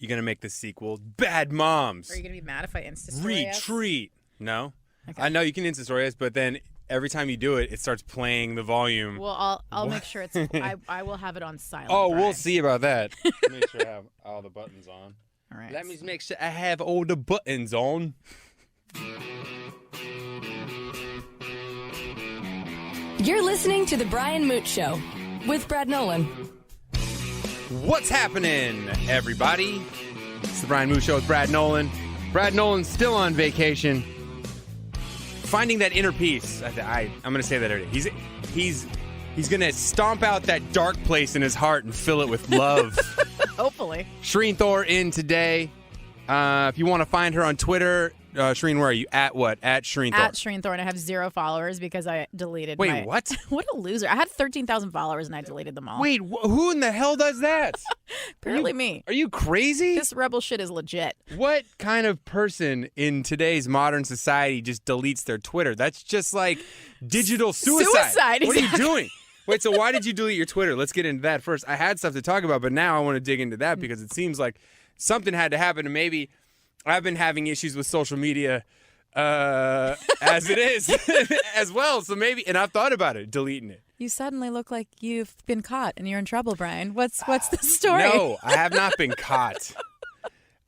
You're going to make the sequel Bad Moms. Are you going to be mad if I Insta-story us? Retreat. No. Okay. I know you can Insta-story us, but then every time you do it, it starts playing the volume. Well, I'll make sure it's. I will have it on silent. Oh, Brian. we'll see about that. Make sure I have all the buttons on. All right. Let me make sure I have all the buttons on. You're listening to The Brian Moote Show with Brad Nolan. What's happening, everybody? It's the Brian Moote Show with Brad Nolan. Brad Nolan's still on vacation. Finding that inner peace. I'm going to say that every day. He's going to stomp out that dark place in his heart and fill it with love. Hopefully. Shereen Thor in today. If you want to find her on Twitter, Shereen, where are you? At what? At Shereen Thor. At Shereen Thor, and I have 0 followers because I deleted Wait, what? What a loser. I had 13,000 followers and I deleted them all. Wait, who in the hell does that? Apparently me. Are you crazy? This rebel shit is legit. What kind of person in today's modern society just deletes their Twitter? That's just like digital suicide. Suicide, What are you exactly. doing? Wait, so why did you delete your Twitter? Let's get into that first. I had stuff to talk about, but now I want to dig into that because it seems like something had to happen, and maybe I've been having issues with social media as it is as well. So maybe, and I've thought about it, deleting it. You suddenly look like you've been caught and you're in trouble, Brian. What's the story? No, I have not been caught.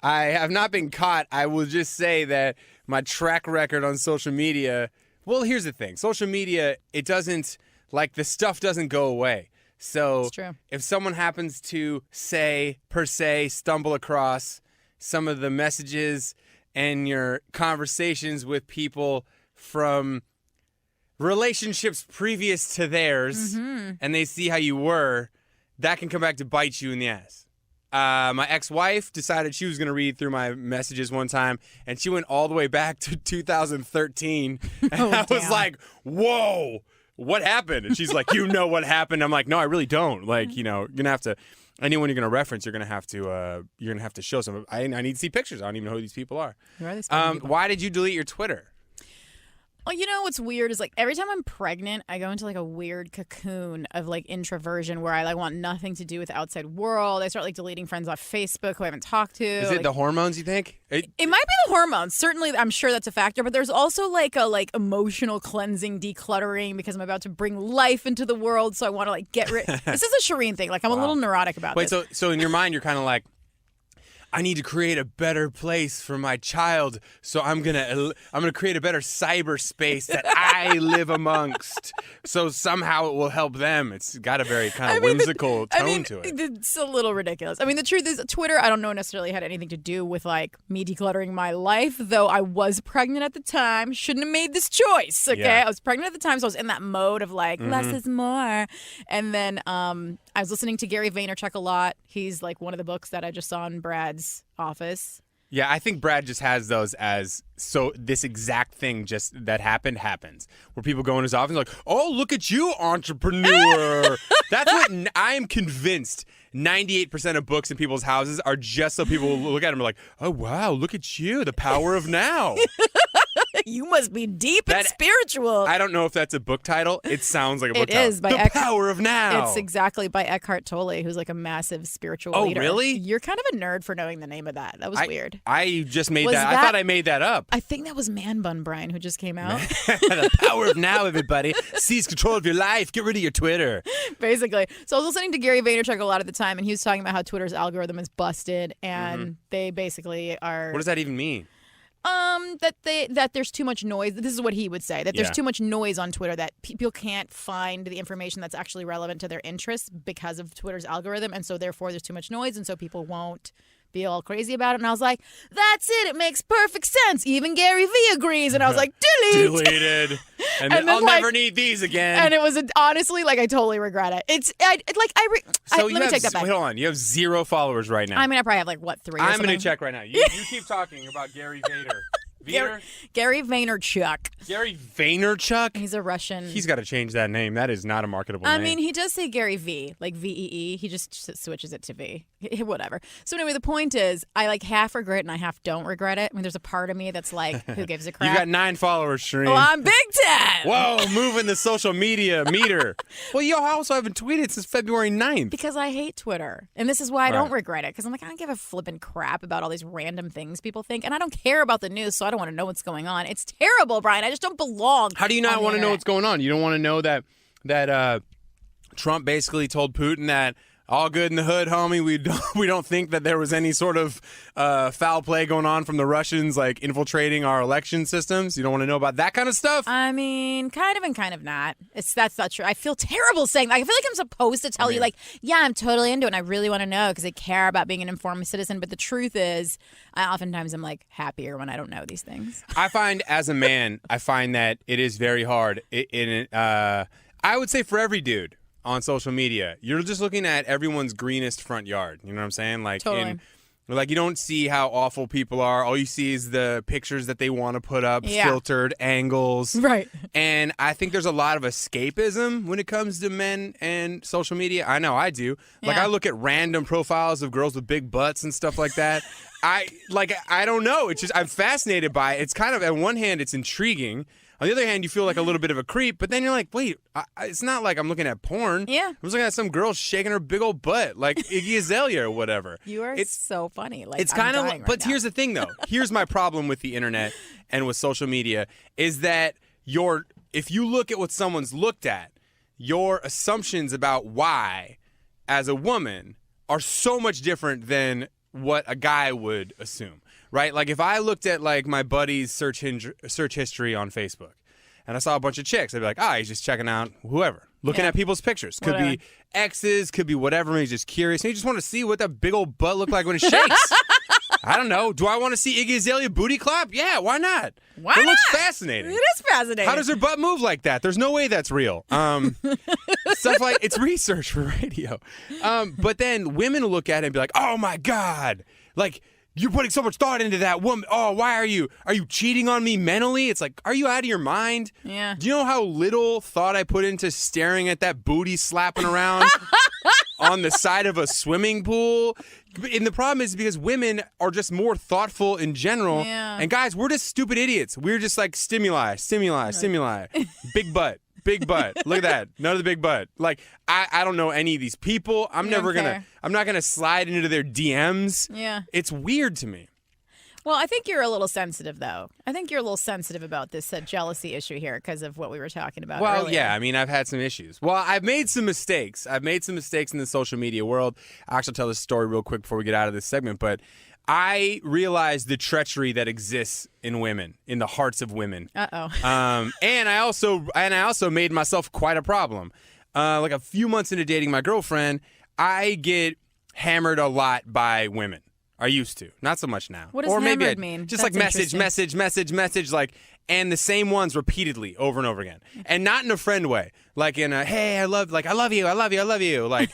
I have not been caught. I will just say that my track record on social media, well, here's the thing. Social media, it doesn't, like, the stuff doesn't go away. So It's true. if someone happens to stumble across some of the messages and your conversations with people from relationships previous to theirs, and they see how you were, that can come back to bite you in the ass. My ex-wife decided she was going to read through my messages one time, and she went all the way back to 2013. And I was damn. like, whoa, what happened? And she's like, you know what happened? I'm like, no, I really don't. Like, you know, you're going to have to, anyone you're going to reference, you're going to have to show some. I need to see pictures. I don't even know who these people are. Who are these people? Why did you delete your Twitter? Well, you know what's weird is like every time I'm pregnant, I go into like a weird cocoon of like introversion where I like want nothing to do with the outside world. I start like deleting friends off Facebook who I haven't talked to. Is it the hormones, you think? It might be the hormones. Certainly, I'm sure that's a factor. But there's also like a emotional cleansing, decluttering because I'm about to bring life into the world. So I want to like get rid. This is a Shereen thing. Like I'm a little neurotic about Wait, this. so in your mind, you're kind of like, I need to create a better place for my child, so I'm gonna create a better cyberspace that I live amongst. So somehow it will help them. It's got a very kind of whimsical tone to it. It's a little ridiculous. I mean, the truth is, Twitter, I don't know necessarily had anything to do with like me decluttering my life, though I was pregnant at the time. Shouldn't have made this choice, okay? Yeah. I was pregnant at the time, so I was in that mode of like, less is more. And then I was listening to Gary Vaynerchuk a lot. He's like one of the books that I just saw in Brad's office. Yeah, I think Brad just has those as, so this exact thing just that happens. Where people go in his office like, oh, look at you, entrepreneur. That's what I am convinced 98% of books in people's houses are just so people will look at them and be like, oh, wow, look at you, the power of now. You must be deep and spiritual. I don't know if that's a book title. It sounds like a book It title. is by The Power of Now. It's exactly by Eckhart Tolle, who's like a massive spiritual Oh, leader. really? You're kind of a nerd for knowing the name of that. That was weird. I just made Was that. I that- thought I made that up. I think that was Man Bun Brian who just came out. The Power of Now, everybody. Seize control of your life. Get rid of your Twitter. Basically. So I was listening to Gary Vaynerchuk a lot at the time, and he was talking about how Twitter's algorithm is busted, and they basically are. What does that even mean? That there's too much noise. This is what he would say, that there's Yeah. too much noise on Twitter, that people can't find the information that's actually relevant to their interests because of Twitter's algorithm, and so therefore there's too much noise, and so people won't be all crazy about it. And I was like, that's it. It makes perfect sense. Even Gary Vee agrees. And I was like, delete. Deleted. And, And then, I'll like- never need these again. And it was honestly like I totally regret it. Let me take that back. Wait, hold on. You have 0 followers right now. I mean, I probably have like what 3? Or I'm going to something? check right now. You keep talking about Gary Gary Vaynerchuk. Gary Vaynerchuk? He's a Russian. He's got to change that name. That is not a marketable name. I mean, he does say Gary V, like VEE. He just switches it to V. Whatever. So anyway, the point is, I like half regret and I half don't regret it. I mean, there's a part of me that's like, who gives a crap? You got 9 followers, Shereen. Well, I'm big time. Whoa, moving the social media meter. Well, you also haven't tweeted since February 9th. Because I hate Twitter. And this is why I don't regret it. Because I'm like, I don't give a flippin' crap about all these random things people think. And I don't care about the news, so I don't want to know what's going on. It's terrible, Brian. I just don't belong. How do you not want to know what's going on? You don't want to know that Trump basically told Putin that all good in the hood, homie. We don't think that there was any sort of foul play going on from the Russians, like infiltrating our election systems. You don't want to know about that kind of stuff? I mean, kind of and kind of not. That's not true. I feel terrible saying that. I feel like I'm supposed to tell you, like, yeah, I'm totally into it, and I really want to know because I care about being an informed citizen. But the truth is, oftentimes I'm like happier when I don't know these things. I find as a man, that it is very hard. I would say for every dude on social media, you're just looking at everyone's greenest front yard. You know what I'm saying? Like, totally. Like you don't see how awful people are. All you see is the pictures that they want to put up, filtered angles. Right. And I think there's a lot of escapism when it comes to men and social media. I know I do. Like I look at random profiles of girls with big butts and stuff like that. I don't know. It's just I'm fascinated by it. It's kind of, on one hand, it's intriguing. On the other hand, you feel like a little bit of a creep, but then you're like, wait, it's not like I'm looking at porn. Yeah. I'm just looking at some girl shaking her big old butt, like Iggy Azalea or whatever. You are so funny. Like, it's kind of, but now. Here's the thing, though. Here's my problem with the internet and with social media is that if you look at what someone's looked at, your assumptions about why, as a woman, are so much different than what a guy would assume. Right? Like if I looked at like my buddy's search history on Facebook and I saw a bunch of chicks, I'd be like, he's just checking out whoever. Looking at people's pictures. Could be exes, could be whatever. And he's just curious. And he just want to see what that big old butt looked like when it shakes. I don't know. Do I want to see Iggy Azalea booty clap? Yeah, why not? Why It not? looks fascinating. It is fascinating. How does her butt move like that? There's no way that's real. Stuff like, it's research for radio. But then women will look at it and be like, oh my God. Like, you're putting so much thought into that woman. Oh, why are you cheating on me mentally? It's like, are you out of your mind? Yeah. Do you know how little thought I put into staring at that booty slapping around on the side of a swimming pool? And the problem is because women are just more thoughtful in general. Yeah. And guys, we're just stupid idiots. We're just like stimuli. Big butt. Big butt. Look at that. Another big butt. Like, I don't know any of these people. I'm not going to slide into their DMs. Yeah. It's weird to me. Well, I think you're a little sensitive, though. I think you're a little sensitive about this jealousy issue here because of what we were talking about earlier. Yeah. I mean, I've had some issues. Well, I've made some mistakes. in the social media world. I'll actually tell this story real quick before we get out of this segment, but I realized the treachery that exists in women, in the hearts of women. And I also made myself quite a problem. Like a few months into dating my girlfriend, I get hammered a lot by women. I used to, not so much now. What does hammered mean? Just That's like message, like, and the same ones repeatedly over and over again, and not in a friend way, like in a hey, I love you, like,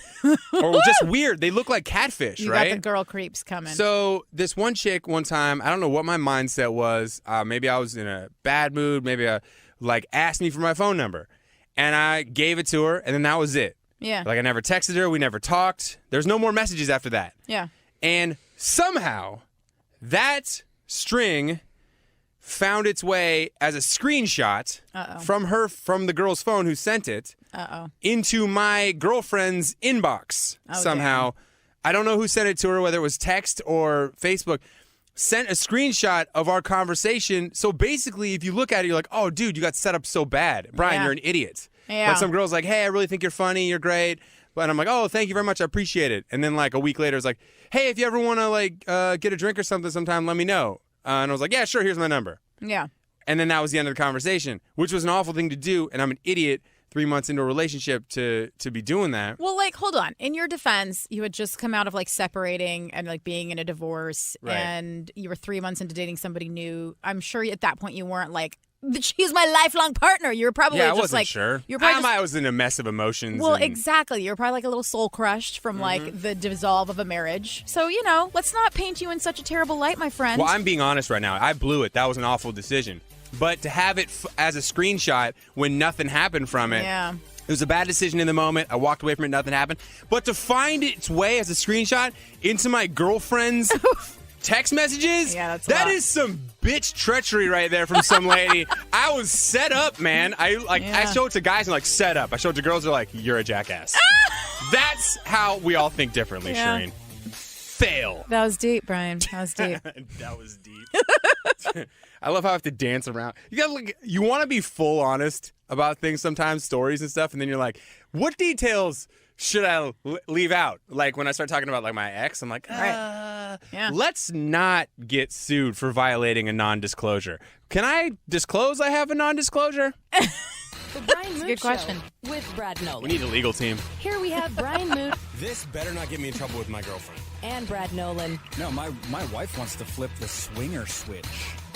or just weird. They look like catfish, you right? got the girl creeps coming. So this one chick, one time, I don't know what my mindset was. Maybe I was in a bad mood. Maybe I asked me for my phone number, and I gave it to her, and then that was it. Yeah. Like I never texted her. We never talked. There's no more messages after that. Yeah. And somehow that string found its way as a screenshot from the girl's phone who sent it into my girlfriend's inbox somehow. Damn. I don't know who sent it to her, whether it was text or Facebook. Sent a screenshot of our conversation. So basically, if you look at it, you're like, oh, dude, you got set up so bad. Brian, you're an idiot. Yeah. Like some girl's like, hey, I really think you're funny. You're great. And I'm like, oh, thank you very much. I appreciate it. And then like a week later, it's like, hey, if you ever want to get a drink or something sometime, let me know. And I was like, yeah, sure. Here's my number. Yeah. And then that was the end of the conversation, which was an awful thing to do. And I'm an idiot 3 months into a relationship to be doing that. Well, hold on. In your defense, you had just come out of separating and being in a divorce, right. And you were 3 months into dating somebody new. I'm sure at that point you weren't she's my lifelong partner. You're probably Yeah, I just wasn't like sure. You're probably I was in a mess of emotions. well, and- exactly. You're probably like a little soul crushed from like the dissolve of a marriage. So let's not paint you in such a terrible light, my friend. Well, I'm being honest right now. I blew it. That was an awful decision. But to have it as a screenshot when nothing happened from it. Yeah. It was a bad decision in the moment. I walked away from it. Nothing happened. But to find its way as a screenshot into my girlfriend's text messages, Yeah, that's a that lot. is some bitch treachery right there from some lady. I was set up, man. I show it to guys and like set up. I show it to girls. They're like, you're a jackass. That's how we all think differently, Yeah. Shereen. Fail. That was deep, Brian. That was deep. That was deep. I love how I have to dance around. You want to be full honest about things sometimes, stories and stuff, and then you're like, what details should I leave out? Like when I start talking about like my ex, I'm like, Yeah. let's not get sued for violating a non-disclosure. Can I disclose I have a non-disclosure? The Brian Moot good question. Show with Brad Nolan. We need a legal team. Here we have Brian Moot This better not get me in trouble with my girlfriend. and Brad Nolan. No, my wife wants to flip the swinger switch.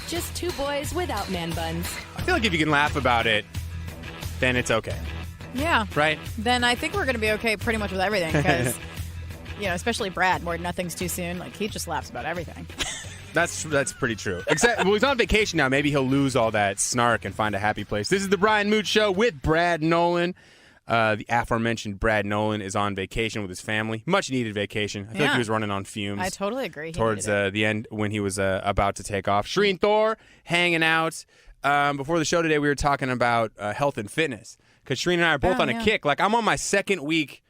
Just two boys without man buns. I feel like if you can laugh about it, then it's okay, Yeah. right? Then I think we're going to be okay pretty much with everything because, especially Brad, where nothing's too soon. Like, he just laughs about everything. That's pretty true. Except, well, he's on vacation now. Maybe he'll lose all that snark and find a happy place. This is the Brian Moote Show with Brad Nolan. The aforementioned Brad Nolan is on vacation with his family. Much needed vacation. I feel like Yeah. he was running on fumes. I totally agree. He Towards needed it. the end when he was about to take off. Shereen Thor hanging out. Before the show today, we were talking about health and fitness because Shereen and I are both on a kick. Like I'm on my second week.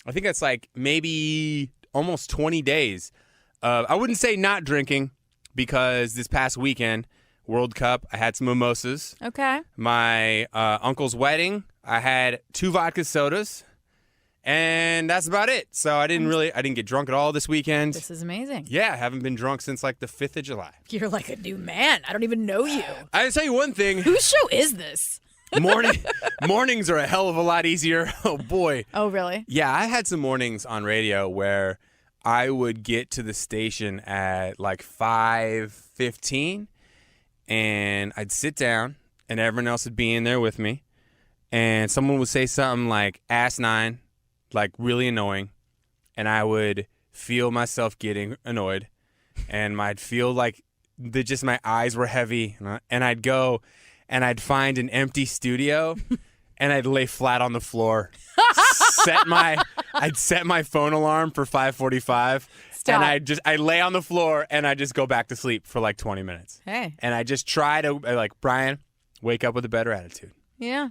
I think that's like maybe almost 20 days. I wouldn't say not drinking because this past weekend, World Cup, I had some mimosas. Okay. My uncle's wedding, I had 2 vodka sodas. And that's about it. So I didn't get drunk at all this weekend. This is amazing. Yeah, I haven't been drunk since like the 5th of July. You're like a new man. I don't even know you. I'll tell you one thing. Whose show is this? Mornings are a hell of a lot easier. Oh, boy. Oh, really? Yeah, I had some mornings on radio where I would get to the station at like 5:15, and I'd sit down, and everyone else would be in there with me, and someone would say something like asinine, like really annoying, and I would feel myself getting annoyed, and I'd feel like my eyes were heavy, and I'd go and I'd find an empty studio and I'd lay flat on the floor. I'd set my phone alarm for 5:45 Stop. and I'd lay on the floor and I'd just go back to sleep for like 20 minutes. Hey. And I just try to like, Brian, wake up with a better attitude. Yeah.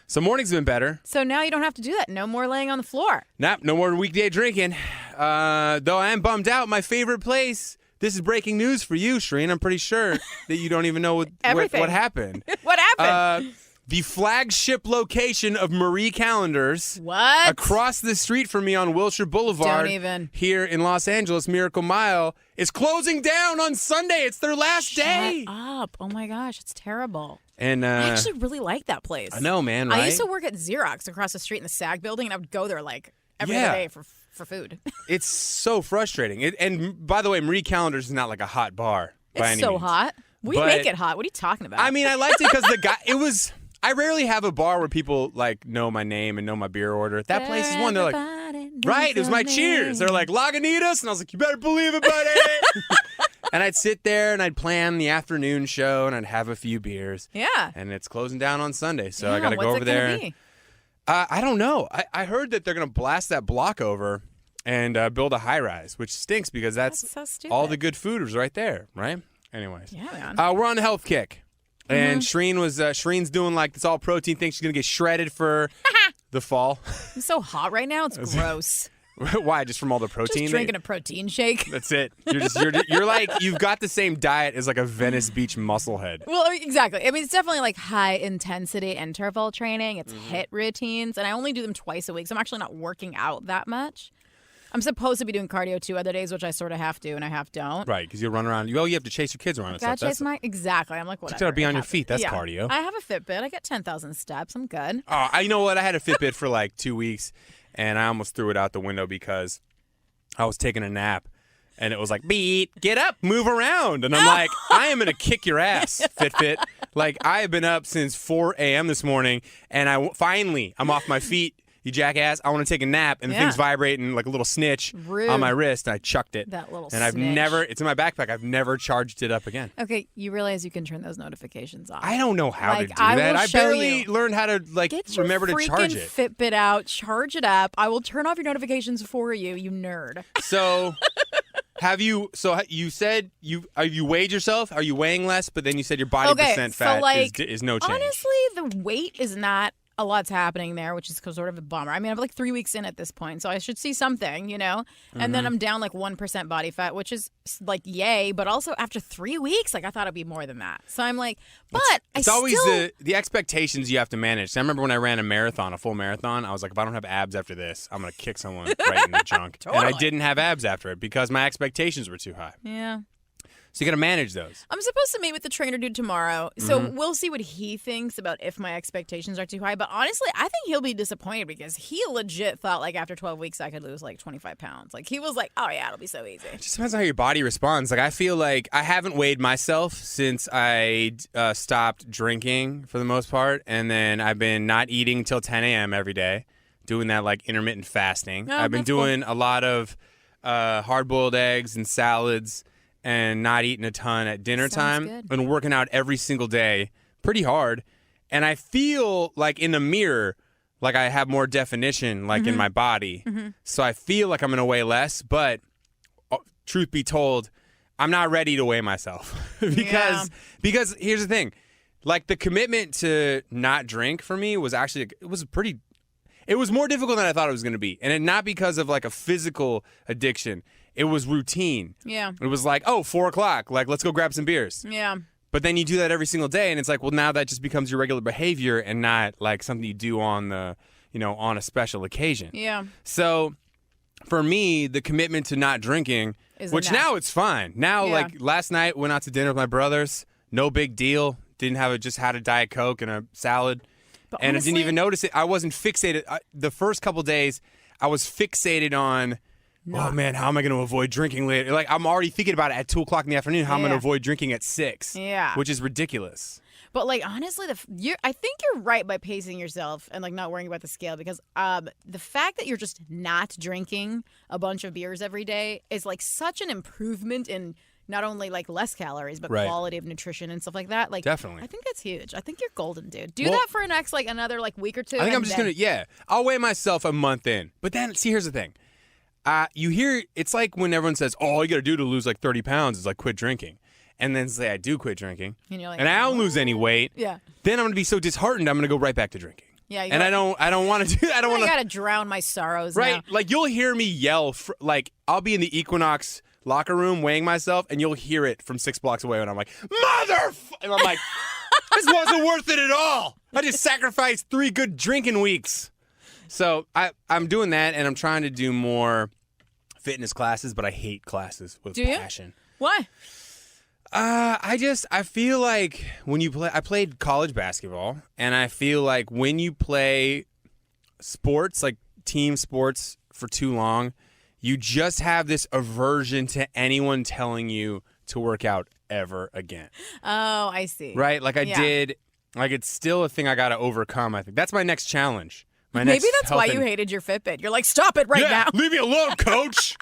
So morning's been better. So now you don't have to do that. No more laying on the floor. No more weekday drinking. Though I am bummed out. My favorite place. This is breaking news for you, Shereen. I'm pretty sure that you don't even know what Everything. happened. What happened? The flagship location of Marie Callender's. What? Across the street from me on Wilshire Boulevard. Don't even. Here in Los Angeles, Miracle Mile is closing down on Sunday. It's their last day. Shut up. Oh my gosh, it's terrible. And I actually really like that place. I know, man, right? I used to work at Xerox across the street in the SAG building, and I would go there like every Yeah. other day for food. It's so frustrating. And by the way, Marie Callender's is not like a hot bar by It's any so means. hot. We But- make it hot. What are you talking about? I mean, I liked it because the guy, I rarely have a bar where people like know my name and know my beer order. That place is one. They're like, right, it was my cheers. They're like, Lagunitas. And I was like, you better believe it, buddy. And I'd sit there and I'd plan the afternoon show and I'd have a few beers. Yeah. And it's closing down on Sunday. So Yeah, I got to go what's over it gonna there. be? I don't know. I heard that they're going to blast that block over and build a high rise, which stinks because that's so stupid. all the good food is right there, right? Anyways. Yeah, man. We're on the health kick. And Shereen's doing like this all protein thing. She's going to get shredded for the fall. It's so hot right now. It's gross. Why? Just from all the protein? Just drinking a protein shake. That's it. You're like, you've got the same diet as like a Venice Beach musclehead. Well, exactly. I mean, it's definitely like high intensity interval training. It's HIIT routines, and I only do them twice a week, so I'm actually not working out that much. I'm supposed to be doing cardio 2 other days, which I sort of have to, and I half don't. Right, because you run around. You have to chase your kids around and Gotta stuff. chase my exactly. I'm like, whatever. You gotta be on it your happens. feet. That's Yeah. cardio. I have a Fitbit. I get 10,000 steps. I'm good. Oh, you know what? I had a Fitbit for like 2 weeks, and I almost threw it out the window because I was taking a nap, And it was like, beat, get up, move around. And I'm like, I am going to kick your ass, Fitbit. Like, I have been up since 4 a.m. this morning, and I'm off my feet. You jackass, I want to take a nap, and the thing's vibrating like a little snitch on my wrist, and I chucked it. That little and I've snitch. never, it's in my backpack, I've never charged it up again. Okay, you realize you can turn those notifications off. I don't know how to do I that. will I show barely you. learned how to Get remember your to charge it. freaking Fitbit out, charge it up. I will turn off your notifications for you, you nerd. So, you said you weighed yourself? Are you weighing less? But then you said your body percent fat is no change. Honestly, the weight is not a lot's happening there, which is sort of a bummer. I mean, I'm like 3 weeks in at this point, so I should see something, you know? And then I'm down like 1% body fat, which is like yay, but also after 3 weeks, like I thought it'd be more than that. So I'm like, but it's always the expectations you have to manage. So I remember when I ran a full marathon, I was like, if I don't have abs after this, I'm going to kick someone right in the junk. Totally. And I didn't have abs after it because my expectations were too high. Yeah. So you got to manage those. I'm supposed to meet with the trainer dude tomorrow, so we'll see what he thinks about if my expectations are too high. But honestly, I think he'll be disappointed because he legit thought like after 12 weeks I could lose like 25 pounds. Like he was like, oh yeah, it'll be so easy. It just depends on how your body responds. Like I feel like I haven't weighed myself since I stopped drinking for the most part, and then I've been not eating till 10 a.m. every day, doing that like intermittent fasting. Oh, I've been that's cool. doing a lot of hard-boiled eggs and salads, and not eating a ton at dinner time, good. and working out every single day pretty hard. And I feel like in the mirror, like I have more definition like in my body. So I feel like I'm going to weigh less, but truth be told, I'm not ready to weigh myself because here's the thing. Like the commitment to not drink for me was actually, it was more difficult than I thought it was going to be. And not because of like a physical addiction. It was routine. Yeah. It was like, 4 o'clock, like, let's go grab some beers. Yeah. But then you do that every single day, and it's like, well, now that just becomes your regular behavior and not like something you do on on a special occasion. Yeah. So for me, the commitment to not drinking, which enough. now it's fine. Now, Yeah. like last night, went out to dinner with my brothers. No big deal. Just had a Diet Coke and a salad. But And I honestly, didn't even notice it. I wasn't fixated. The first couple days, I was fixated on, oh, man, how am I going to avoid drinking later? Like, I'm already thinking about it at 2 o'clock in the afternoon, how I'm going to avoid drinking at 6. Yeah. Which is ridiculous. But like honestly, I think you're right by pacing yourself and like not worrying about the scale because the fact that you're just not drinking a bunch of beers every day is like such an improvement in not only like less calories but quality of nutrition and stuff like that. Like Definitely. I think that's huge. I think you're golden, dude. Do that for another like week or two. I think I'm just then- going to, I'll weigh myself a month in. But then, see, here's the thing. You hear, it's like when everyone says, all you got to do to lose like 30 pounds is like quit drinking. And then say I do quit drinking, And you're like, and I don't lose any weight. Yeah. Then I'm going to be so disheartened, I'm going to go right back to drinking. Yeah. And I don't want to do that. I don't want I to. gotta drown my sorrows. Right. Now. Like you'll hear me yell, like I'll be in the Equinox locker room weighing myself, and you'll hear it from 6 blocks away when I'm like, and I'm like, this wasn't worth it at all. I just sacrificed 3 good drinking weeks. So I'm doing that, and I'm trying to do more fitness classes, but I hate classes with passion. Why? I feel like when you play, I played college basketball, and I feel like when you play sports, like team sports for too long, you just have this aversion to anyone telling you to work out ever again. Oh, I see. Right? Like I did, like it's still a thing I got to overcome, I think. That's my next challenge. Maybe that's why you hated your Fitbit. You're like, stop it right now. Leave me alone, coach.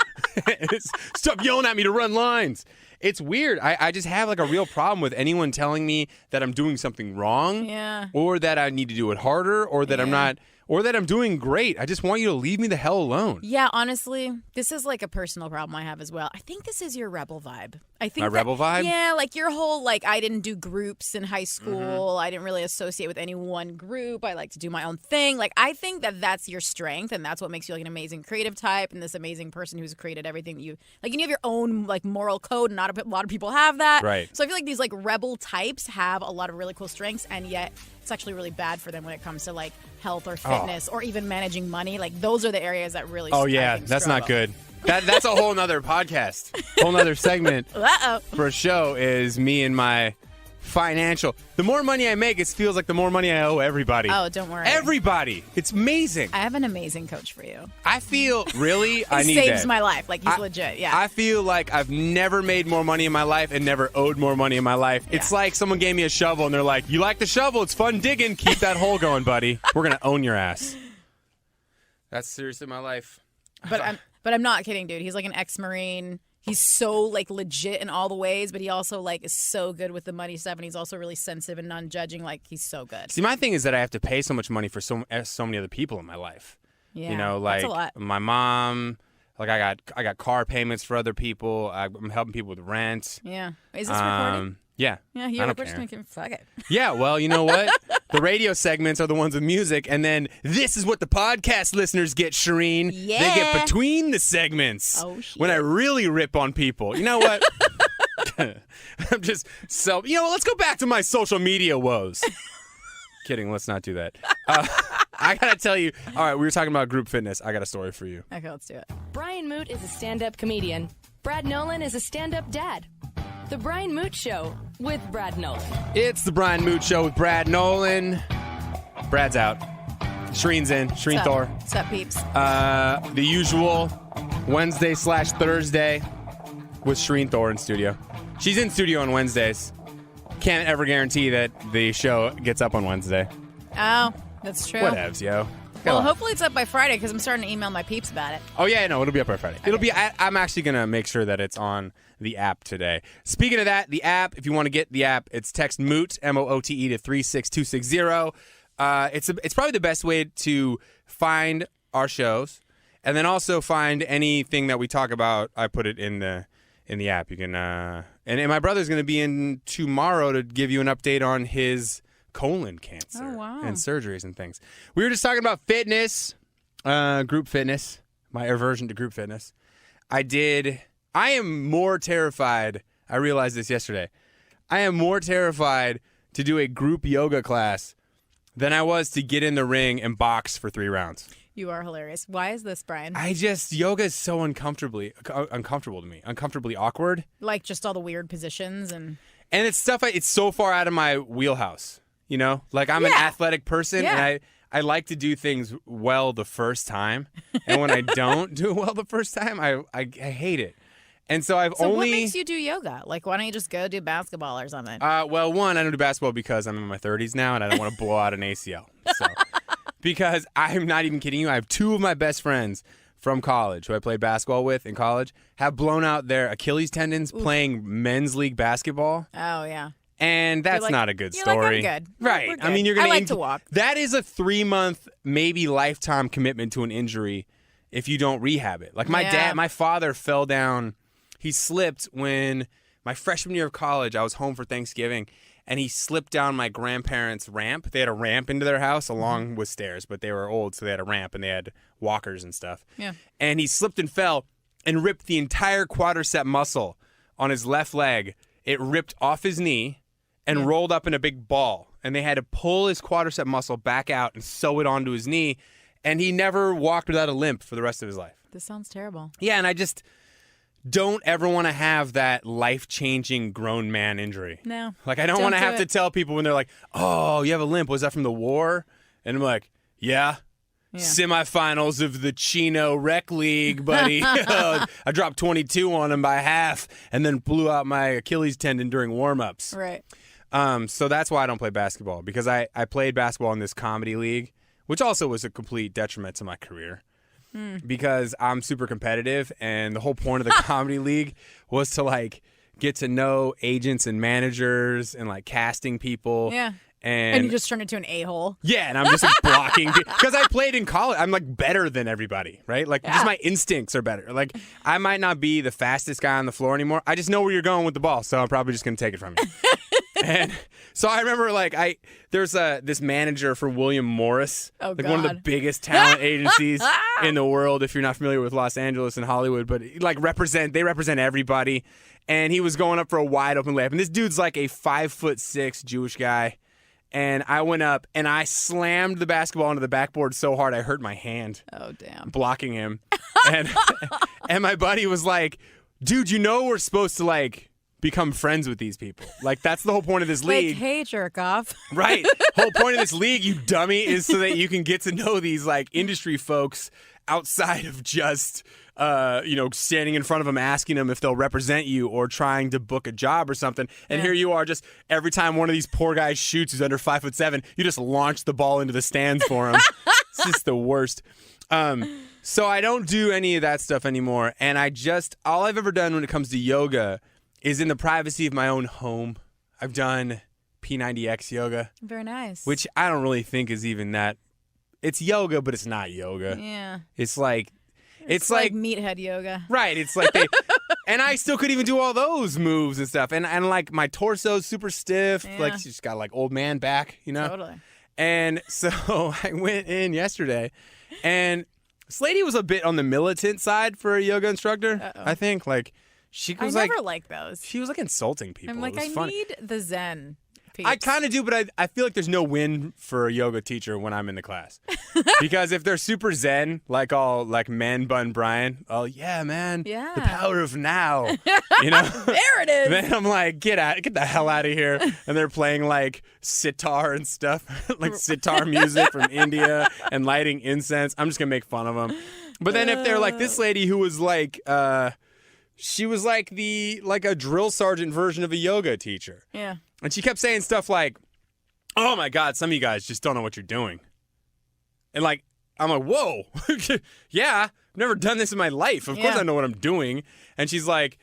Stop yelling at me to run lines. It's weird. I just have like a real problem with anyone telling me that I'm doing something wrong. Yeah. Or that I need to do it harder, or that I'm not, or that I'm doing great. I just want you to leave me the hell alone. Yeah, honestly, this is like a personal problem I have as well. I think this is your rebel vibe. I think My rebel vibe? Yeah, like your whole like I didn't do groups in high school. I didn't really associate with any one group. I like to do my own thing. Like I think that that's your strength, and that's what makes you like an amazing creative type and this amazing person who's created everything that you like. And you have your own like moral code. Not a lot of people have that. Right. So I feel like these like rebel types have a lot of really cool strengths, and yet it's actually really bad for them when it comes to like health or fitness or even managing money. Like those are the areas that really. Oh I yeah, think, that's not struggle. good. That's a whole nother podcast, whole nother segment Uh-oh. for a show. Is me and my financial. The more money I make, it feels like the more money I owe everybody. Oh, don't worry. Everybody. It's amazing. I have an amazing coach for you. I feel, really, I need He saves that. my life. Like, he's legit. Yeah. I feel like I've never made more money in my life and never owed more money in my life. Yeah. It's like someone gave me a shovel and they're like, you like the shovel? It's fun digging. Keep that hole going, buddy. We're going to own your ass. That's seriously my life. But I'm not kidding, dude. He's like an ex-Marine. He's so like legit in all the ways, but he also like is so good with the money stuff, and he's also really sensitive and non-judging. Like, he's so good. See, my thing is that I have to pay so much money for so many other people in my life. Yeah, You know, like that's a lot. my mom. Like I got car payments for other people. I'm helping people with rent. Yeah. Is this recorded? Yeah. Yeah, I you're don't recording. care. Fuck it. Yeah, well, you know what? The radio segments are the ones with music, and then this is what the podcast listeners get, Shereen. Yeah. They get between the segments. Oh, shit. When I really rip on people. You know what? I'm just so... You know what? Let's go back to my social media woes. Kidding, let's not do that. I gotta tell you... All right, we were talking about group fitness. I got a story for you. Okay, let's do it. Brian Moote is a stand-up comedian. Brad Nolan is a stand-up dad. The Brian Moote Show with Brad Nolan. It's the Brian Moote Show with Brad Nolan. Brad's out. Shereen's in. Shereen What's Thor. up? What's up, peeps? The usual Wednesday/Thursday with Shereen Thor in studio. She's in studio on Wednesdays. Can't ever guarantee that the show gets up on Wednesday. Oh, that's true. Whatevs, yo. Well, hopefully it's up by Friday because I'm starting to email my peeps about it. Oh, yeah, no, it'll be up by Friday. It'll be. I'm actually going to make sure that it's on the app today. Speaking of that, the app, if you want to get the app, it's text Moote, M-O-O-T-E, to 36260. It's probably the best way to find our shows, and then also find anything that we talk about. I put it in the app. You can and my brother's going to be in tomorrow to give you an update on his colon cancer and surgeries and things. We were just talking about fitness, group fitness, my aversion to group fitness. I am more terrified. I realized this yesterday. I am more terrified to do a group yoga class than I was to get in the ring and box for 3 rounds. You are hilarious. Why is this, Brian? Yoga is so uncomfortable to me, uncomfortably awkward. Like just all the weird positions and it's stuff, it's so far out of my wheelhouse, you know? Like, I'm an athletic person, and I like to do things well the first time. And when I don't do well the first time, I hate it. And so So what makes you do yoga? Like, why don't you just go do basketball or something? Well, one, I don't do basketball because I'm in my 30s now, and I don't want to blow out an ACL. So, because I'm not even kidding you, I have 2 of my best friends from college, who I played basketball with in college, have blown out their Achilles tendons playing men's league basketball. Oh, yeah. And that's like, not a good you're like, story. I'm good. Right. We're good. I mean, you're going to I like to walk. That is a 3-month, maybe lifetime commitment to an injury if you don't rehab it. Like my father fell down. He slipped when my freshman year of college, I was home for Thanksgiving, and he slipped down my grandparents' ramp. They had a ramp into their house along with stairs, but they were old, so they had a ramp, and they had walkers and stuff. Yeah. And he slipped and fell and ripped the entire quadricep muscle on his left leg. It ripped off his knee and rolled up in a big ball. And they had to pull his quadricep muscle back out and sew it onto his knee. And he never walked without a limp for the rest of his life. This sounds terrible. Yeah, and I just don't ever want to have that life-changing grown man injury. No. Like, I don't want to do have to it. tell people when they're like, oh, you have a limp. Was that from the war? And I'm like, yeah. Semifinals of the Chino Rec League, buddy. I dropped 22 on him by half and then blew out my Achilles tendon during warm-ups. Right. So that's why I don't play basketball, because I played basketball in this comedy league, which also was a complete detriment to my career. Because I'm super competitive, and the whole point of the comedy league was to like get to know agents and managers and like casting people. Yeah. And you just turned into an a-hole. yeah, and I'm just like blocking because I played in college. I'm like better than everybody, right? Like just my instincts are better. Like I might not be the fastest guy on the floor anymore. I just know where you're going with the ball, so I'm probably just gonna take it from you. And so I remember like there's this manager for William Morris, Oh, like one of the God. biggest talent agencies in the world. If you're not familiar with Los Angeles and Hollywood, but like they represent everybody. And he was going up for a wide open layup, and this dude's like a 5'6" Jewish guy. And I went up and I slammed the basketball into the backboard so hard I hurt my hand Oh, damn. blocking him. And my buddy was like, dude, you know we're supposed to like become friends with these people. Like, that's the whole point of this league. Like, hey, jerk off. Right. Whole point of this league, you dummy, is so that you can get to know these like industry folks outside of just standing in front of them, asking them if they'll represent you or trying to book a job or something. And here you are, just every time one of these poor guys shoots who's under 5'7", you just launch the ball into the stands for him. It's just the worst. So I don't do any of that stuff anymore. And all I've ever done when it comes to yoga is in the privacy of my own home. I've done P90X yoga. Very nice. Which I don't really think is even that. It's yoga, but it's not yoga. Yeah. It's like meathead yoga. Right. It's like and I still could even do all those moves and stuff. And like my torso's super stiff. Yeah. Like she's got like old man back, Totally. And so I went in yesterday, and this lady was a bit on the militant side for a yoga instructor. Uh-oh. I think like she was I never like those. she was like insulting people. I'm like, it was I funny. need the Zen. I kind of do, but I feel like there's no win for a yoga teacher when I'm in the class. Because if they're super zen, like all like man bun Brian, oh yeah, man, Yeah. the power of now, There it is. Then I'm like, get the hell out of here. And they're playing like sitar and stuff, like sitar music from India and lighting incense. I'm just gonna make fun of them. But then if they're like this lady who was like, she was like a drill sergeant version of a yoga teacher. Yeah. And she kept saying stuff like, oh my God, some of you guys just don't know what you're doing. And like, I'm like, whoa, yeah, I've never done this in my life. Of course I know what I'm doing. And she's like,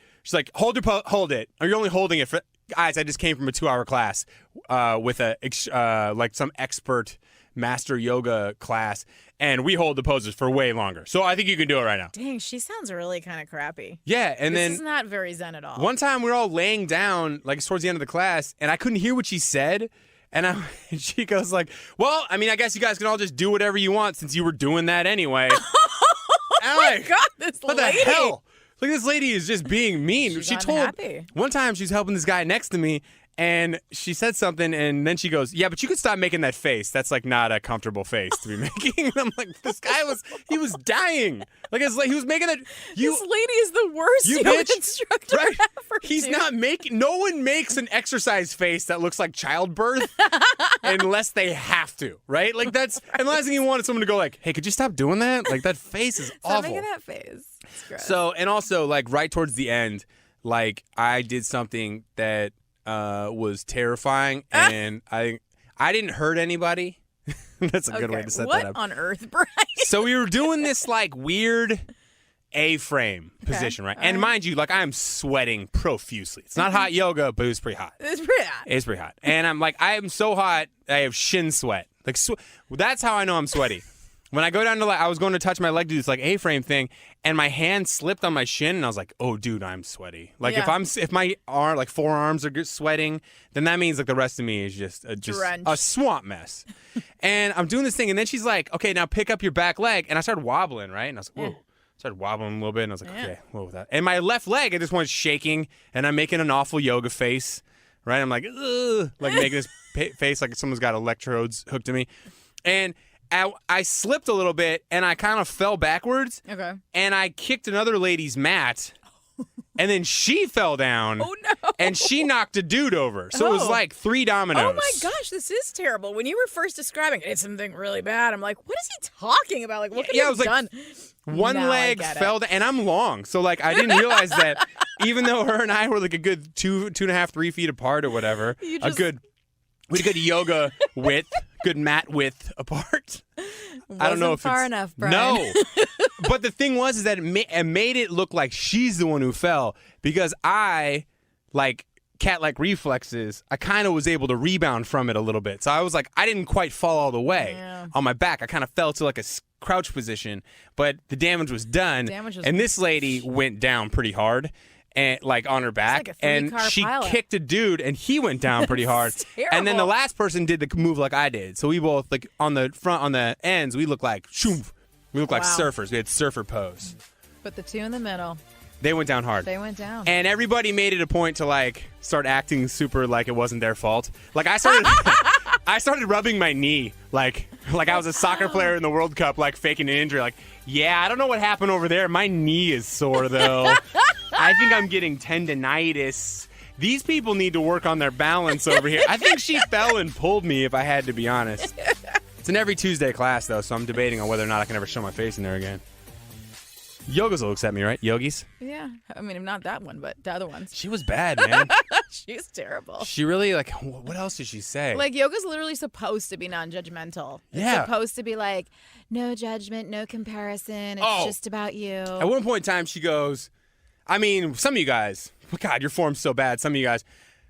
hold it. Or you're only holding it for, guys, I just came from a 2-hour class with like some expert master yoga class. And we hold the poses for way longer. So I think you can do it right now. Dang, she sounds really kind of crappy. Yeah, and This then is not very zen at all. one time we were all laying down, like towards the end of the class, and I couldn't hear what she said. And she goes like, well, I mean, I guess you guys can all just do whatever you want since you were doing that anyway. Oh my God, this what lady. the hell? Like, this lady is just being mean. She's she told unhappy. one time she was helping this guy next to me, and she said something, and then she goes, yeah, but you could stop making that face. That's like not a comfortable face to be making. And I'm like, this guy he was dying. Like, it's like he was making that. This lady is the worst yoga bitch. instructor Right? ever. He's dude. not making. No one makes an exercise face that looks like childbirth unless they have to, right? Like that's. And the last thing you want is someone to go like, "Hey, could you stop doing that?" Like that face is Stop awful. making that face. It's gross. So, and also like right towards the end, like I did something that was terrifying, and I didn't hurt anybody. That's a good way to set what that up. on earth, Brian? So we were doing this like weird A-frame position, right? And mind you, like I'm sweating profusely. It's not hot yoga, but it was pretty hot. It's pretty hot. It's pretty hot. And I'm like, I am so hot, I have shin sweat. Like that's how I know I'm sweaty. When I go down to I was going to touch my leg to do this like A-frame thing, and my hand slipped on my shin, and I was like, "Oh, dude, I'm sweaty." Like if my arm, like forearms are sweating, then that means like the rest of me is just a swamp mess. And I'm doing this thing, and then she's like, "Okay, now pick up your back leg," and I started wobbling, right? And I was like, "Whoa." Started wobbling a little bit, and I was like, "Okay, what was that?" And my left leg, I just went shaking, and I'm making an awful yoga face, right? I'm like, ugh, like making this face like someone's got electrodes hooked to me, and I slipped a little bit, and I kind of fell backwards. Okay. And I kicked another lady's mat, and then she fell down. Oh, no. And she knocked a dude over. So it was like 3 dominoes. Oh my gosh, this is terrible. When you were first describing it, it's something really bad. I'm like, what is he talking about? Like, what could he have done? One Now I leg get it. fell down, and I'm long. So, like, I didn't realize that even though her and I were like a good 2.5, 3 feet apart or whatever, we had a good yoga width, good mat width apart. I don't know if far it's enough, Brian. No. But the thing was is that it made it look like she's the one who fell because I, like cat-like reflexes, I kind of was able to rebound from it a little bit. So I was like, I didn't quite fall all the way on my back. I kind of fell to like a crouch position, but the damage was done. And this lady went down pretty hard. And like on her back, like a and three-car she pilot. kicked a dude, and he went down pretty hard. And then the last person did the move like I did. So we both like on the front, on the ends, we look like shoom. We look like surfers. We had surfer pose. But the two in the middle, they went down hard. They went down. And everybody made it a point to like start acting super like it wasn't their fault. Like I started rubbing my knee like I was a soccer player in the World Cup, like faking an injury. Like, yeah, I don't know what happened over there. My knee is sore though. I think I'm getting tendinitis. these people need to work on their balance over here. I think she fell and pulled me, if I had to be honest. It's an every Tuesday class, though, so I'm debating on whether or not I can ever show my face in there again. Yogas will accept me, right? Yogis? Yeah. I mean, not that one, but the other ones. She was bad, man. She's terrible. She really, like, what else did she say? Like, yoga's literally supposed to be non-judgmental. Yeah. It's supposed to be like, no judgment, no comparison. It's just about you. At one point in time, she goes, I mean, some of you guys, God, your form's so bad. Some of you guys,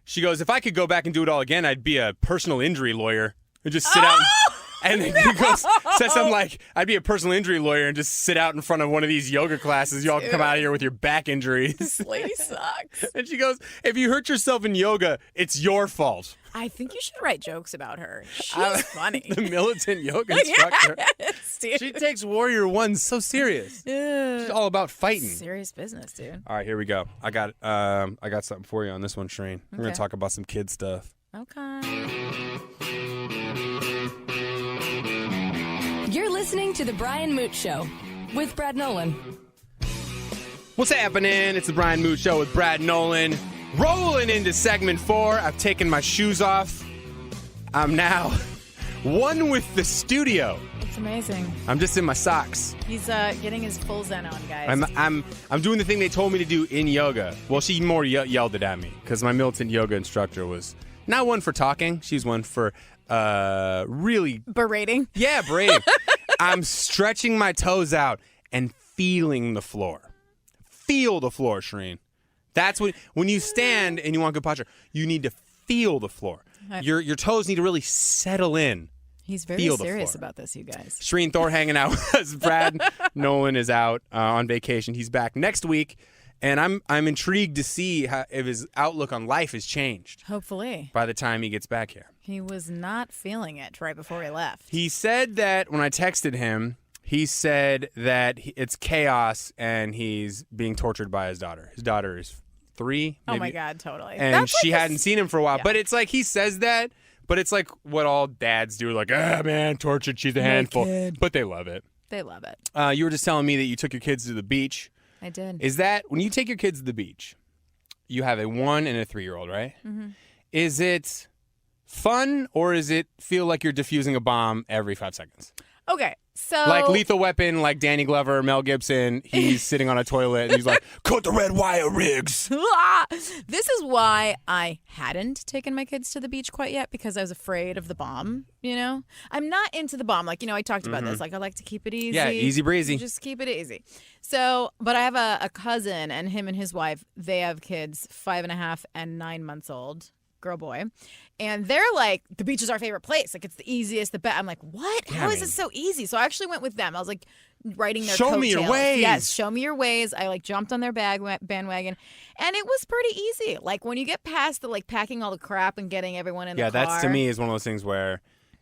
she goes, if I could go back and do it all again, I'd be a personal injury lawyer and just sit out. And then he goes, says something like, I'd be a personal injury lawyer and just sit out in front of one of these yoga classes. Y'all come out of here with your back injuries. This lady sucks. And she goes, if you hurt yourself in yoga, it's your fault. I think you should write jokes about her. She's funny. The militant yoga instructor. Yes, dude. She takes Warrior One so serious. She's all about fighting. Serious business, dude. All right, here we go. I got something for you on this one, Shereen. We're going to talk about some kid stuff. Okay. You're listening to The Brian Moote Show with Brad Nolan. What's happening? It's the Brian Moote Show with Brad Nolan. Rolling into segment 4. I've taken my shoes off. I'm now one with the studio. It's amazing. I'm just in my socks. He's getting his full zen on, guys. I'm doing the thing they told me to do in yoga. Well, she more yelled it at me because my militant yoga instructor was not one for talking. She's one for really berating. Yeah, berating. I'm stretching my toes out and feeling the floor. Feel the floor, Shereen. That's when you stand and you want good posture, you need to feel the floor. Your toes need to really settle in. He's very serious about this, you guys. Shereen Thor hanging out with us. Brad Nolan is out on vacation. He's back next week. And I'm intrigued to see if his outlook on life has changed. Hopefully. By the time he gets back here. He was not feeling it right before he left. He said that when I texted him, he said that it's chaos and he's being tortured by his daughter. His daughter is 3. Maybe. Oh, my God, totally. And that's she hadn't seen him for a while. Yeah. But it's like he says that, but it's like what all dads do. Like, man, tortured, she's a handful. Kid. But they love it. They love it. You were just telling me that you took your kids to the beach. I did. Is that when you take your kids to the beach, you have a 1 and a 3-year-old, right? Mm-hmm. Is it fun or is it feel like you're defusing a bomb every 5 seconds? Okay, so... Like Lethal Weapon, like Danny Glover, Mel Gibson, he's sitting on a toilet and he's like, cut the red wire, Riggs. This is why I hadn't taken my kids to the beach quite yet, because I was afraid of the bomb, you know? I'm not into the bomb. Like, I talked about this. Like, I like to keep it easy. Yeah, easy breezy. Just keep it easy. So, but I have a cousin, and him and his wife, they have kids 5.5 and 9 months old. Girl, boy. And they're like, the beach is our favorite place. Like, it's the easiest, the best. I'm like, what? Yeah, How is it so easy? So I actually went with them. I was like, writing their Show me your coattails. ways. Yes, show me your ways. I like jumped on their bandwagon, and it was pretty easy. Like, when you get past the like packing all the crap and getting everyone in the car. Yeah, that's to me is one of those things where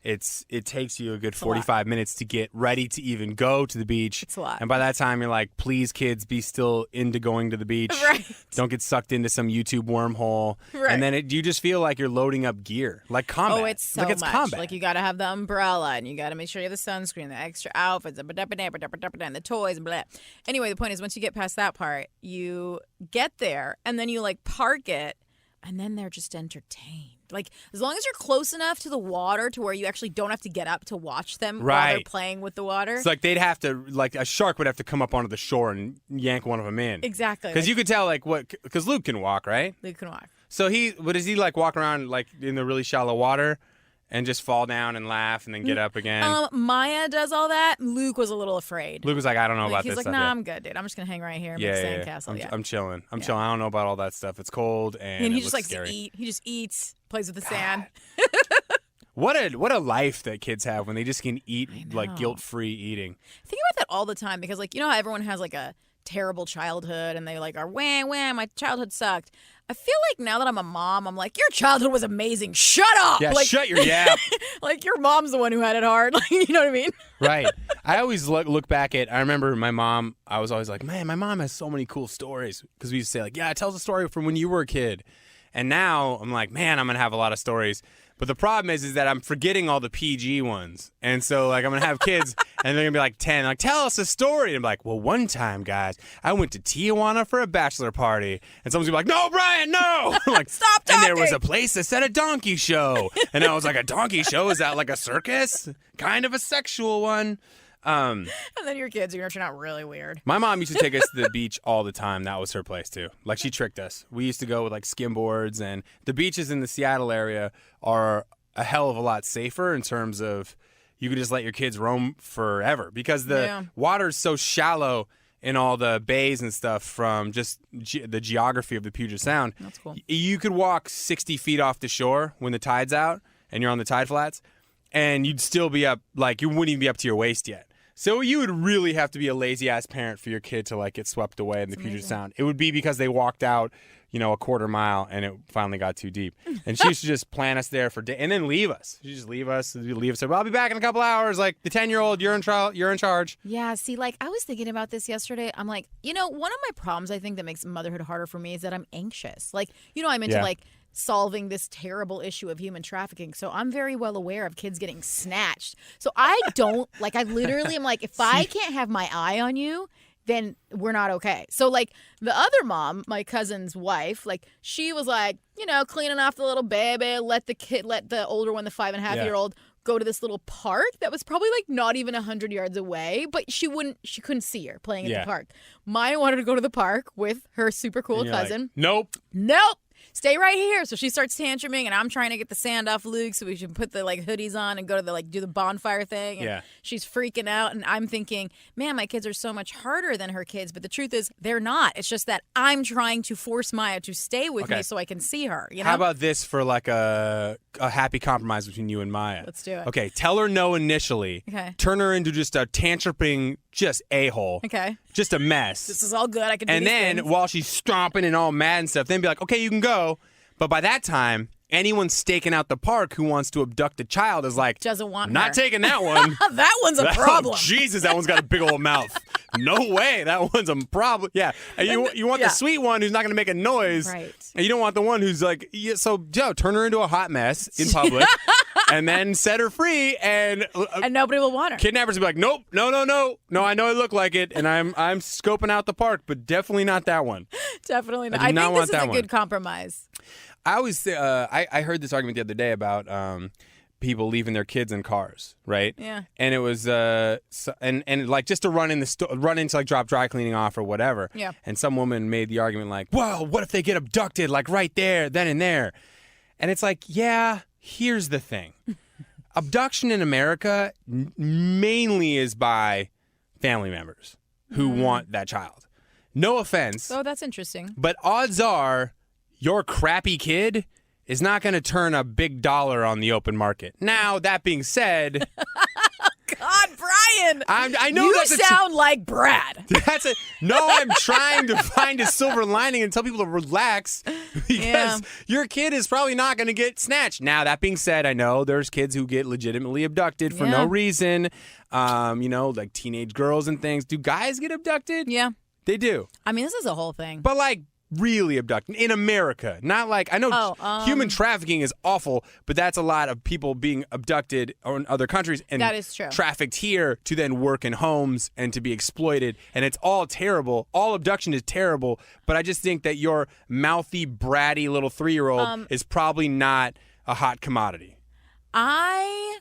it takes you a good 45 minutes to get ready to even go to the beach. It's a lot. And by that time, you're like, please, kids, be still into going to the beach. Right. Don't get sucked into some YouTube wormhole. Right. And then you just feel like you're loading up gear, like combat. Oh, it's so like it's much. combat. Like, you got to have the umbrella, and you got to make sure you have the sunscreen, the extra outfits, and the toys, and blah. Anyway, the point is, once you get past that part, you get there, and then you, like, park it, and then they're just entertained. Like, as long as you're close enough to the water to where you actually don't have to get up to watch them while they're playing with the water. It's like they'd have to, like a shark would have to come up onto the shore and yank one of them in. Exactly. Because you could tell, like, because Luke can walk, right? Luke can walk. So does he, like, walk around, like, in the really shallow water and just fall down and laugh and then get up again? Maya does all that. Luke was a little afraid. Luke was like, I don't know about He's this like, stuff. nah, yet. I'm good, dude. I'm just going to hang right here and Yeah, make yeah, sandcastle. I'm chilling. I'm chilling. I don't know about all that stuff. It's cold and he it just looks likes scary. to eat. He just eats, plays with the sand. What a life that kids have when they just can eat, like, guilt-free eating. I think about that all the time because, like, you know how everyone has, like, a terrible childhood and they, like, are, wham, my childhood sucked. I feel like now that I'm a mom, I'm like, your childhood was amazing. Shut up. Yeah, like, shut your yap. Like, your mom's the one who had it hard. Like, you know what I mean? Right. I always look back at, I remember my mom, I was always like, man, my mom has so many cool stories. Because we used to say, like, yeah, tell us a story from when you were a kid. And now I'm like, man, I'm going to have a lot of stories. But the problem is that I'm forgetting all the PG ones. And so, like, I'm going to have kids, and they're going to be like 10. Like, tell us a story. And I'm like, well, one time, guys, I went to Tijuana for a bachelor party. And someone's going to be like, no, Brian, no. I'm like, Stop talking. And there was a place that said a donkey show. And I was like, a donkey show? Is that like a circus? Kind of a sexual one. And then your kids are going to turn out really weird. My mom used to take us to the beach all the time. That was her place, too. Like, she tricked us. We used to go with, like, skimboards. And the beaches in the Seattle area are a hell of a lot safer in terms of you could just let your kids roam forever. Because the water's so shallow in all the bays and stuff from just the geography of the Puget Sound. That's cool. You could walk 60 feet off the shore when the tide's out and you're on the tide flats. And you'd still be up, like, you wouldn't even be up to your waist yet. So you would really have to be a lazy-ass parent for your kid to, like, get swept away in the Puget Sound. It would be because they walked out, a quarter mile, and it finally got too deep. And she used to just plant us there for days, and then leave us. She'd just leave us. Say, well, I'll be back in a couple hours. Like, the 10-year-old, you're in charge. Yeah, see, like, I was thinking about this yesterday. I'm like, one of my problems I think that makes motherhood harder for me is that I'm anxious. Like, I'm into, like, solving this terrible issue of human trafficking. So I'm very well aware of kids getting snatched. So I don't, I literally am like, if I can't have my eye on you, then we're not okay. So, like, the other mom, my cousin's wife, like, she was like, cleaning off the little baby, let the older one, the 5.5-year-old, go to this little park that was probably, like, not even 100 yards away, but she couldn't see her playing at the park. Maya wanted to go to the park with her super cool cousin. Like, Nope. Stay right here. So she starts tantruming, and I'm trying to get the sand off Luke so we should put the, like, hoodies on and go to the, like, do the bonfire thing. And she's freaking out, and I'm thinking, man, my kids are so much harder than her kids. But the truth is, they're not. It's just that I'm trying to force Maya to stay with me so I can see her. How about this for, like, a happy compromise between you and Maya? Let's do it. Okay, tell her no initially. Okay. Turn her into just a tantruming, just a-hole. Okay. Just a mess. This is all good. I can do And these then, things. while she's stomping and all mad and stuff, then be like, okay, you can go. But by that time, anyone staking out the park who wants to abduct a child is like, doesn't want not her. taking that one. That one's a problem. Oh, Jesus, that one's got a big old mouth. No way. That one's a problem. Yeah. And you want the sweet one who's not going to make a noise. Right. And you don't want the one who's like, so, Joe, turn her into a hot mess in public and then set her free. And nobody will want her. Kidnappers will be like, nope, no. No, I know I look like it. And I'm scoping out the park, but definitely not that one. Definitely not. I do not think want this is that a good one. compromise. I always, I heard this argument the other day about people leaving their kids in cars, right? Yeah. And it was, and like just to run into like drop dry cleaning off or whatever. Yeah. And some woman made the argument like, well, what if they get abducted like right there, then and there? And it's like, yeah, here's the thing. Abduction in America mainly is by family members who want that child. No offense. Oh, that's interesting. But odds are your crappy kid is not going to turn a big dollar on the open market. Now, that being said, God, Brian, I know you sound like Brad. I'm trying to find a silver lining and tell people to relax because your kid is probably not going to get snatched. Now, that being said, I know there's kids who get legitimately abducted for no reason, like teenage girls and things. Do guys get abducted? Yeah. They do. I mean, this is a whole thing. But like really abducted in America, not like I know human trafficking is awful, but that's a lot of people being abducted in other countries and that is true. Trafficked here to then work in homes and to be exploited, and it's all terrible. All abduction is terrible, but I just think that your mouthy, bratty little 3-year-old is probably not a hot commodity. I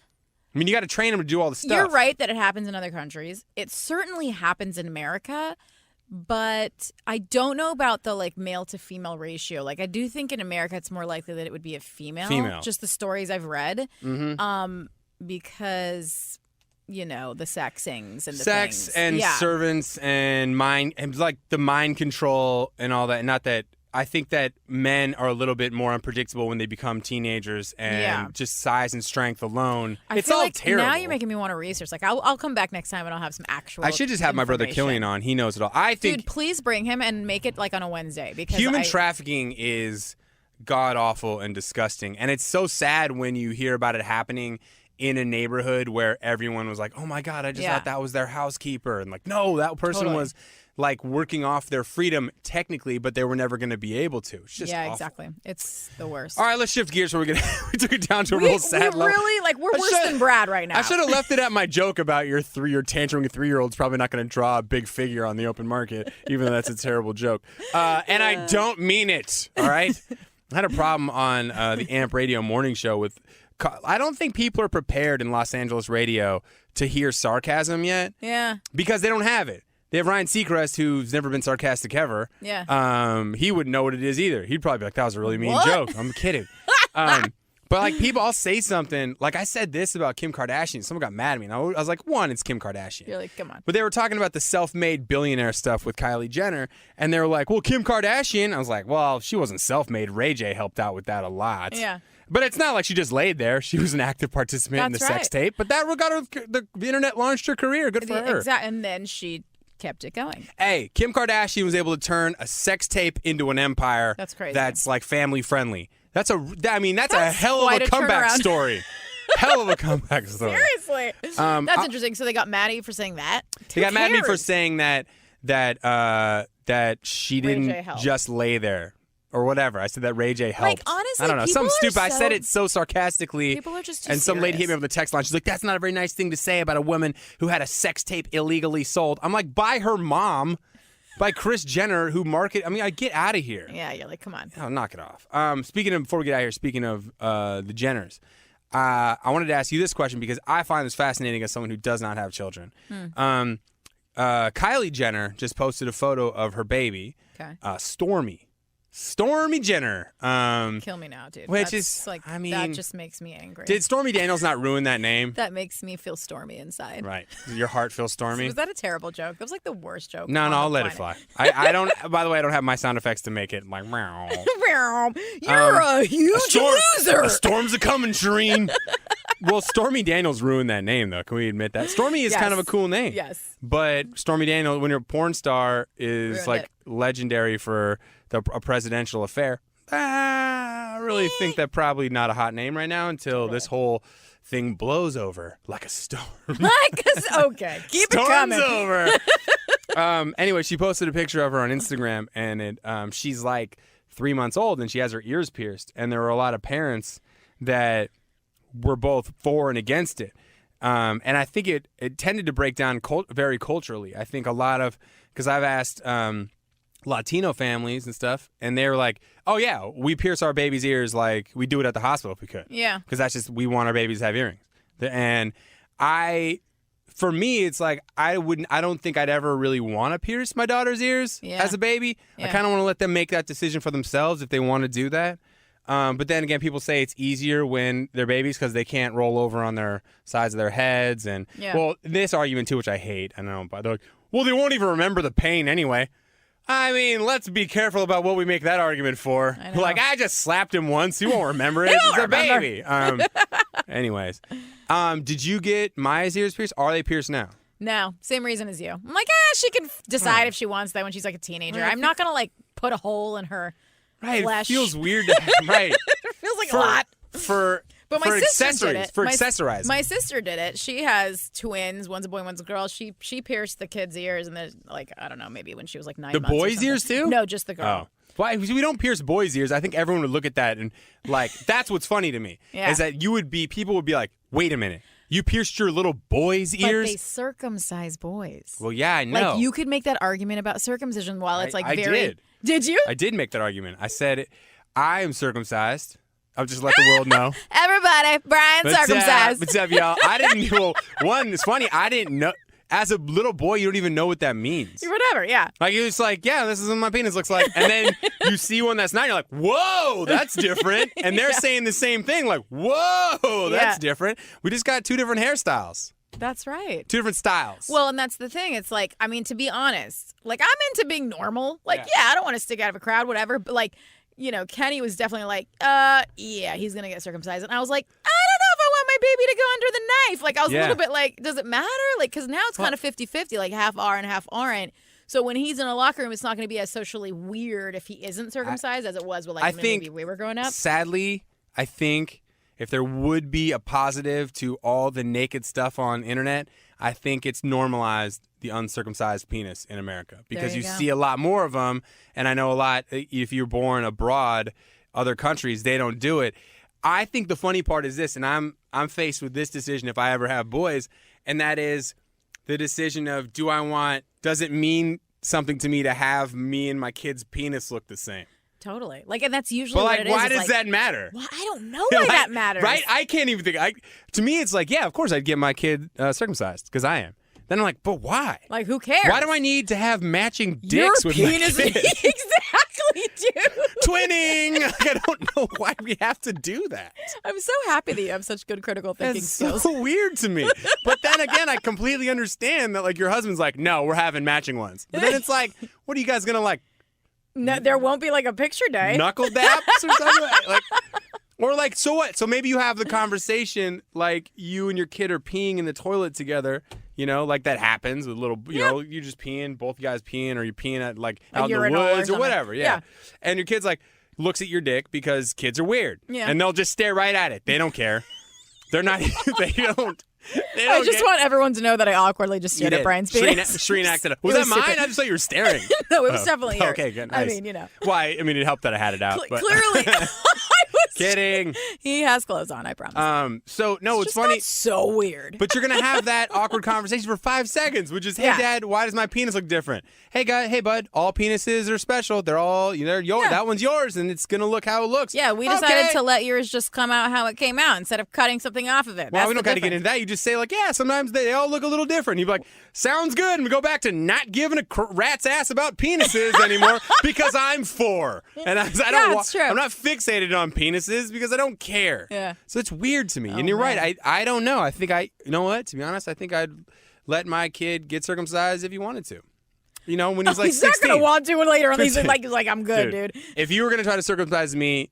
mean, you got to train them to do all the stuff. You're right that it happens in other countries. It certainly happens in America. But I don't know about the like male to female ratio. Like I do think in America it's more likely that it would be a female. Just the stories I've read. Because the sexings and the sex things. And servants and mind and like the mind control and all that. Not that I think that men are a little bit more unpredictable when they become teenagers and just size and strength alone. It's all terrible. Now you're making me want to research. Like I'll come back next time and I'll have some actual I should just have my brother Killian on. He knows it all. I think Dude, please bring him and make it like on a Wednesday because human trafficking is god awful and disgusting. And it's so sad when you hear about it happening in a neighborhood where everyone was like, "Oh my God, I just thought that was their housekeeper," and like, no, that person was like working off their freedom technically, but they were never going to be able to. It's just awful. exactly. It's the worst. All right, let's shift gears. We took it down to a real sad level. Really, like, we're worse than Brad right now. I should have left it at my joke about your tantrum 3-year-old's probably not going to draw a big figure on the open market, even though that's a terrible joke. And I don't mean it. All right. I had a problem on the AMP radio morning show with. I don't think people are prepared in Los Angeles radio to hear sarcasm yet. Yeah. Because they don't have it. They have Ryan Seacrest, who's never been sarcastic ever. Yeah. He wouldn't know what it is either. He'd probably be like, that was a really mean joke. I'm kidding. But like people, I'll say something. Like I said this about Kim Kardashian. Someone got mad at me. And I was like, one, it's Kim Kardashian. You're like, come on. But they were talking about the self-made billionaire stuff with Kylie Jenner. And they were like, well, Kim Kardashian. I was like, well, she wasn't self-made. Ray J helped out with that a lot. Yeah. But it's not like she just laid there. She was an active participant in the sex tape. But that got her, the internet launched her career. Good for her. Exactly. And then she kept it going. Hey, Kim Kardashian was able to turn a sex tape into an empire. That's crazy. That's like family friendly. That's a hell of a comeback turnaround. story. Hell of a comeback story. Seriously. That's interesting. So they got mad at you for saying that? They got mad at me for saying that she didn't just lay there. Or whatever. I said that Ray J helped. Like, honestly, I don't know. Something stupid. I said it so sarcastically. People are just too And some lady hit serious. me up with the text line. She's like, that's not a very nice thing to say about a woman who had a sex tape illegally sold. I'm like, by her mom, by Kris Jenner, who I get out of here. Yeah, you're like, come on. Oh, knock it off. Before we get out of here, speaking of the Jenners, I wanted to ask you this question because I find this fascinating as someone who does not have children. Kylie Jenner just posted a photo of her baby, Stormy Jenner. Kill me now, dude. Which That's is, like, I mean, that just makes me angry. Did Stormy Daniels not ruin that name? That makes me feel stormy inside. Right. Does your heart feel stormy? Was that a terrible joke? That was like the worst joke. No, on I'll the let it planet. fly. I don't. By the way, I don't have my sound effects to make it like. You're a huge loser. A storm's a coming, Shereen. Well, Stormy Daniels ruined that name, though. Can we admit that? Stormy is kind of a cool name. Yes. But Stormy Daniels, when you're a porn star, is Ruined like it. legendary for a presidential affair. I really think that probably not a hot name right now until this whole thing blows over like a storm. Okay, keep it coming. Storm's over. Anyway, she posted a picture of her on Instagram, and she's like 3 months old, and she has her ears pierced. And there were a lot of parents that were both for and against it. And I think it tended to break down very culturally. I think a lot of, because I've asked Latino families and stuff, and they were like, oh yeah, we pierce our babies' ears like we do it at the hospital if we could. Yeah. Because that's just, we want our babies to have earrings. And for me, it's like, I don't think I'd ever really want to pierce my daughter's ears as a baby. Yeah. I kind of want to let them make that decision for themselves if they want to do that. But then again, people say it's easier when they're babies because they can't roll over on their sides of their heads. And well, this argument too, which I hate, I know, but they're like, well, they won't even remember the pain anyway. I mean, let's be careful about what we make that argument for. Like, I just slapped him once. He won't remember it. He's a baby. Anyways, did you get Maya's ears pierced? Are they pierced now? No, same reason as you. I'm like, she can decide if she wants that when she's like a teenager. I'm not going to like put a hole in her flesh. It feels weird to right. It feels like a lot. But my sister did it. For accessorizing. My sister did it. She has twins. One's a boy, one's a girl. She pierced the kids' ears, and there's like, I don't know, maybe when she was like 9 months. The boys' ears too? No, just the girl. Oh. Why? We don't pierce boys' ears. I think everyone would look at that and like, that's what's funny to me. Yeah. Is that people would be like, wait a minute. You pierced your little boy's ears? But they circumcise boys. Well, yeah, I know. Like, you could make that argument about circumcision while it's like I very... did. Did you? I did make that argument. I said, I am circumcised. I'll just let the world know. Everybody, Brian's circumcised. What's up, y'all? I didn't know. One, it's funny. I didn't know. As a little boy, you don't even know what that means. Whatever, yeah. Like, you're just like, yeah, this is what my penis looks like. And then you see one that's not, you're like, whoa, that's different. And they're saying the same thing, like, whoa, that's different. We just got 2 different hairstyles. That's right. 2 different styles. Well, and that's the thing. It's like, I mean, to be honest, like, I'm into being normal. Like, I don't want to stick out of a crowd, whatever. But, like, you know, Kenny was definitely like, yeah, he's going to get circumcised. And I was like, I don't know if I want my baby to go under the knife. Like, I was a little bit like, does it matter? Like, because now it's kind of 50-50, like half are and half aren't. So when he's in a locker room, it's not going to be as socially weird if he isn't circumcised as it was with, like, maybe we were growing up. Sadly, I think if there would be a positive to all the naked stuff on internet, I think it's normalized the uncircumcised penis in America because There you you go. see a lot more of them. And I know a lot, if you're born abroad, other countries, they don't do it. I think the funny part is this, and I'm faced with this decision if I ever have boys, and that is the decision of does it mean something to me to have me and my kid's penis look the same? Totally. Like, and that's usually But what it is. why It's does like, that matter? Well, I don't know why that matters. Right? I can't even think. To me, it's like, yeah, of course I'd get my kid circumcised because I am. Then I'm like, but why? Like, who cares? Why do I need to have matching Your dicks with penis? my kid? Exactly, dude. Twinning! Like, I don't know why we have to do that. I'm so happy that you have such good critical thinking That's skills. so weird to me. But then again, I completely understand that, like, your husband's like, no, we're having matching ones. But then it's like, what are you guys going to, like, No, there won't be like a picture day. knuckle daps or something? Like, or like, so what? So maybe you have the conversation like you and your kid are peeing in the toilet together. You know, like that happens with little, you know, you're just peeing, both guys peeing, or you're peeing at like out in the urinal or woods or something. whatever. Yeah. And your kid's like, looks at your dick because kids are weird. Yeah. And they'll just stare right at it. They don't care. They're not, they don't. I just want everyone to know that I awkwardly just stared at Brian's penis. Shereen acted up. Was It that was mine? super- I just thought you were staring. No, it was definitely yours. Okay, good. I Nice. mean, you know. Why? I mean, it helped that I had it out. But Clearly. I was kidding. He has clothes on, I promise. So, no, it's just funny. got so weird. But you're going to have that awkward conversation for 5 seconds, which is, hey, Yeah. Dad, why does my penis look different? Hey, guy, hey, bud, all penises are special. They're all, they're yours. Yeah. That one's yours, and it's going to look how it looks. Yeah, we decided Okay. to let yours just come out how it came out instead of cutting something off of it. Well, That's we don't the got to get difference. into that. You just say, like, yeah, sometimes they all look a little different. You'd be like, sounds good. And we go back to not giving a rat's ass about penises anymore because I'm 4. And I don't Yeah, it's true. I'm not fixated on penises because I don't care. Yeah. So it's weird to me. Oh, and you're man. right. I don't know. I think you know what? To be honest, I think I'd let my kid get circumcised if he wanted to. You know, when he's like He's 16. not going to want to later on. He's like, I'm good, dude. If you were going to try to circumcise me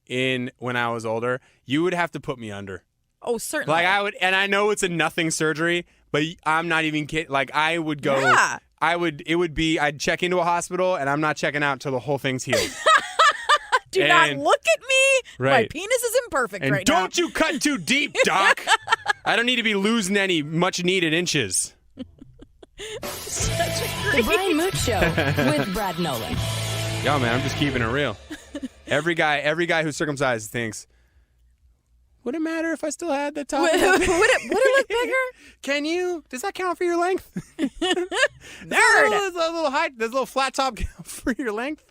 when I was older, you would have to put me under. Oh, certainly. Like I would, and I know it's a nothing surgery, but I'm not even kidding. Like I would go, Yeah. I'd check into a hospital and I'm not checking out till the whole thing's healed. Do not and- look at me. My Right. penis is imperfect And right now. don't you cut too deep, Doc. I don't need to be losing any much needed inches. The Brian Moote Show with Brad Nolan. Yo, man, I'm just keeping it real. Every guy who's circumcised thinks, would it matter if I still had the top? Would it look bigger? Does that count for your length? Nerd. There's a little height, there's a little flat top count for your length.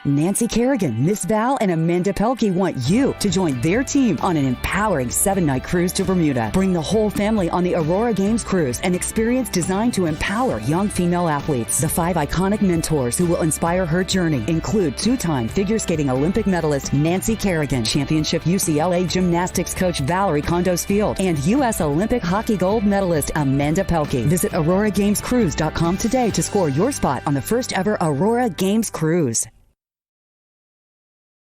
Nancy Kerrigan, Miss Val, and Amanda Pelkey want you to join their team on an empowering 7-night cruise to Bermuda. Bring the whole family on the Aurora Games Cruise, an experience designed to empower young female athletes. The 5 iconic mentors who will inspire her journey include 2-time figure skating Olympic medalist Nancy Kerrigan, championship UCLA gymnastics coach Valerie Condos Field, and U.S. Olympic hockey gold medalist Amanda Pelkey. Visit AuroraGamesCruise.com today to score your spot on the first ever Aurora Games Cruise.